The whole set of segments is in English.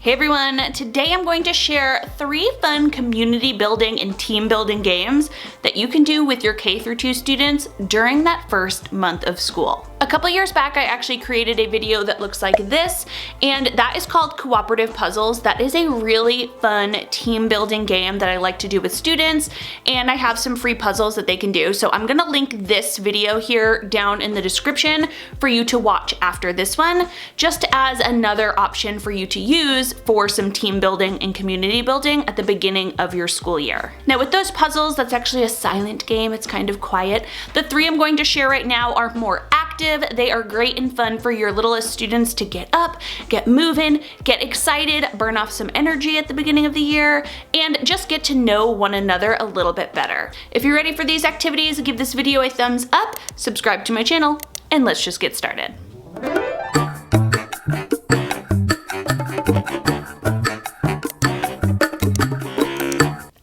Hey everyone, today I'm going to share 3 fun community building and team building games that you can do with your K-2 students during that first month of school. A couple years back, I actually created a video that looks like this, and that is called Cooperative Puzzles. That is a really fun team building game that I like to do with students, and I have some free puzzles that they can do. So I'm gonna link this video here down in the description for you to watch after this one, just as another option for you to use for some team building and community building at the beginning of your school year. Now with those puzzles, that's actually a silent game, it's kind of quiet. The 3 I'm going to share right now are more active. They are great and fun for your littlest students to get up, get moving, get excited, burn off some energy at the beginning of the year, and just get to know one another a little bit better. If you're ready for these activities, give this video a thumbs up, subscribe to my channel, and let's just get started.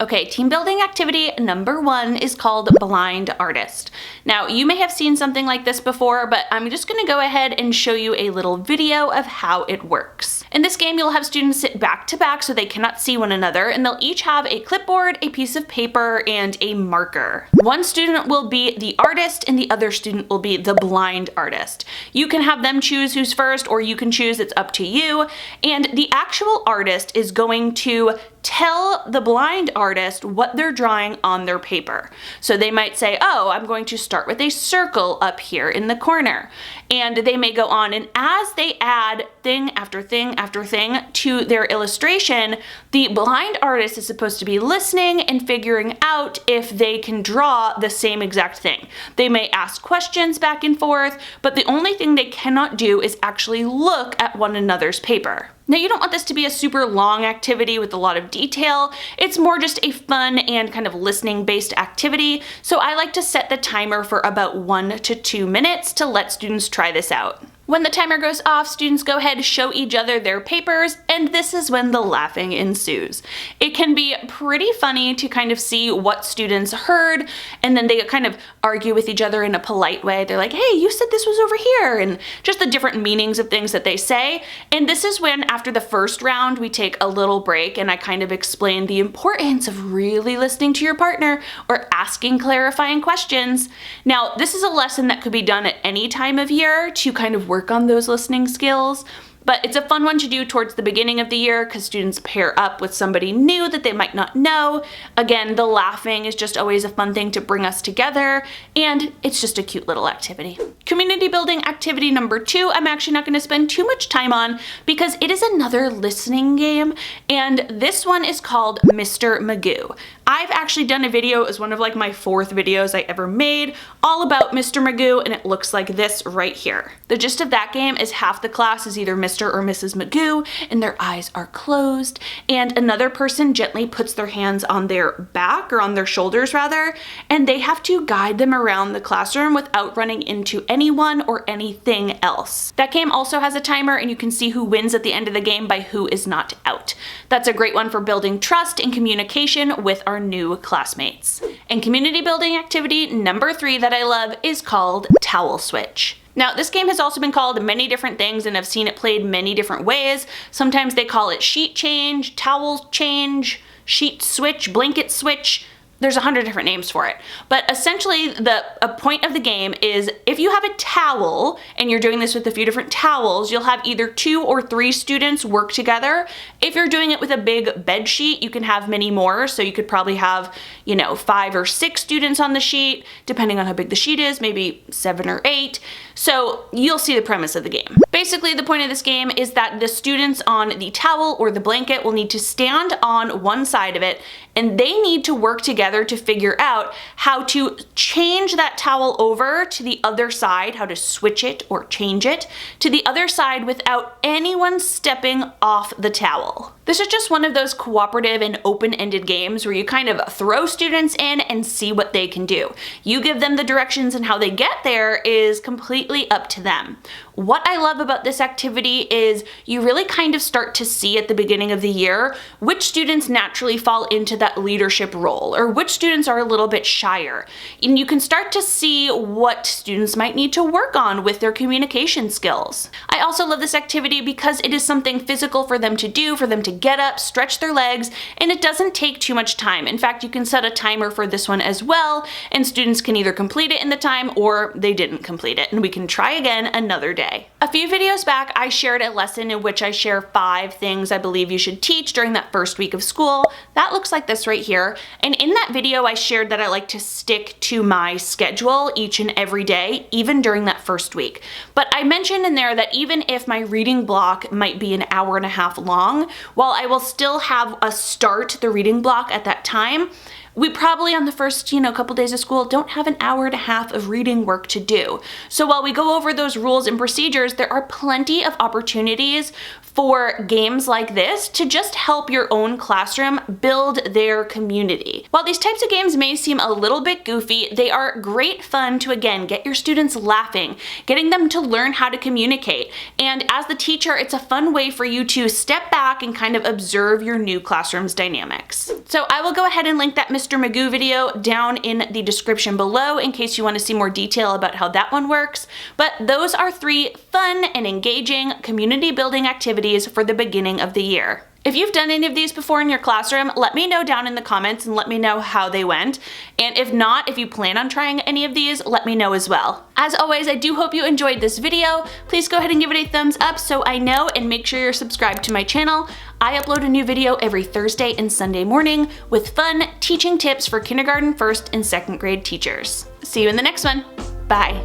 Okay, team building activity number 1 is called Blind Artist. Now, you may have seen something like this before, but I'm just gonna go ahead and show you a little video of how it works. In this game, you'll have students sit back to back so they cannot see one another, and they'll each have a clipboard, a piece of paper, and a marker. One student will be the artist, and the other student will be the blind artist. You can have them choose who's first, or you can choose, it's up to you. And the actual artist is going to tell the blind artist what they're drawing on their paper. So they might say, oh, I'm going to start with a circle up here in the corner. And they may go on, and as they add thing after thing after thing to their illustration, the blind artist is supposed to be listening and figuring out if they can draw the same exact thing. They may ask questions back and forth, but the only thing they cannot do is actually look at one another's paper. Now, you don't want this to be a super long activity with a lot of detail. It's more just a fun and kind of listening-based activity, so I like to set the timer for about 1 to 2 minutes to let students try this out. When the timer goes off, students go ahead, show each other their papers, and this is when the laughing ensues. It can be pretty funny to kind of see what students heard, and then they kind of argue with each other in a polite way. They're like, hey, you said this was over here, and just the different meanings of things that they say. And this is when, after the first round, we take a little break, and I kind of explain the importance of really listening to your partner or asking clarifying questions. Now, this is a lesson that could be done at any time of year to kind of work on those listening skills, but it's a fun one to do towards the beginning of the year because students pair up with somebody new that they might not know. Again, the laughing is just always a fun thing to bring us together, and it's just a cute little activity. Community building activity number 2, I'm actually not going to spend too much time on because it is another listening game, and this one is called Mr. Magoo. I've actually done a video, it was one of like my 4th videos I ever made, all about Mr. Magoo, and it looks like this right here. The gist of that game is half the class is either Mr. or Mrs. Magoo, and their eyes are closed, and another person gently puts their hands on their back, or on their shoulders rather, and they have to guide them around the classroom without running into anyone or anything else. That game also has a timer, and you can see who wins at the end of the game by who is not out. That's a great one for building trust and communication with our new classmates. And community building activity number 3 that I love is called Towel Switch. Now, this game has also been called many different things, and I've seen it played many different ways. Sometimes they call it sheet change, towel change, sheet switch, blanket switch. There's 100 different names for it. But essentially, a point of the game is if you have a towel, and you're doing this with a few different towels, you'll have either 2 or 3 students work together. If you're doing it with a big bed sheet, you can have many more. So you could probably have, 5 or 6 students on the sheet, depending on how big the sheet is, maybe 7 or 8. So you'll see the premise of the game. Basically, the point of this game is that the students on the towel or the blanket will need to stand on one side of it, and they need to work together to figure out how to change that towel over to the other side, how to switch it or change it to the other side without anyone stepping off the towel. This is just one of those cooperative and open-ended games where you kind of throw students in and see what they can do. You give them the directions, and how they get there is completely up to them. What I love about this activity is you really kind of start to see at the beginning of the year which students naturally fall into that leadership role, or which students are a little bit shyer. And you can start to see what students might need to work on with their communication skills. I also love this activity because it is something physical for them to do, for them to get up, stretch their legs, and it doesn't take too much time. In fact, you can set a timer for this one as well, and students can either complete it in the time or they didn't complete it, and we can try again another day. A few videos back, I shared a lesson in which I share 5 things I believe you should teach during that first week of school. That looks like this right here. And in that video, I shared that I like to stick to my schedule each and every day, even during that first week. But I mentioned in there that even if my reading block might be an hour and a half long, while I will still have start the reading block at that time, we probably on the first, couple days of school don't have an hour and a half of reading work to do. So while we go over those rules and procedures, there are plenty of opportunities for games like this to just help your own classroom build their community. While these types of games may seem a little bit goofy, they are great fun to, again, get your students laughing, getting them to learn how to communicate. And as the teacher, it's a fun way for you to step back and kind of observe your new classroom's dynamics. So I will go ahead and link that Mr. Magoo video down in the description below in case you want to see more detail about how that one works. But those are 3 fun and engaging community building activities for the beginning of the year. If you've done any of these before in your classroom, let me know down in the comments and let me know how they went. And if not, if you plan on trying any of these, let me know as well. As always, I do hope you enjoyed this video. Please go ahead and give it a thumbs up so I know, and make sure you're subscribed to my channel. I upload a new video every Thursday and Sunday morning with fun teaching tips for kindergarten, 1st, and 2nd grade teachers. See you in the next one. Bye.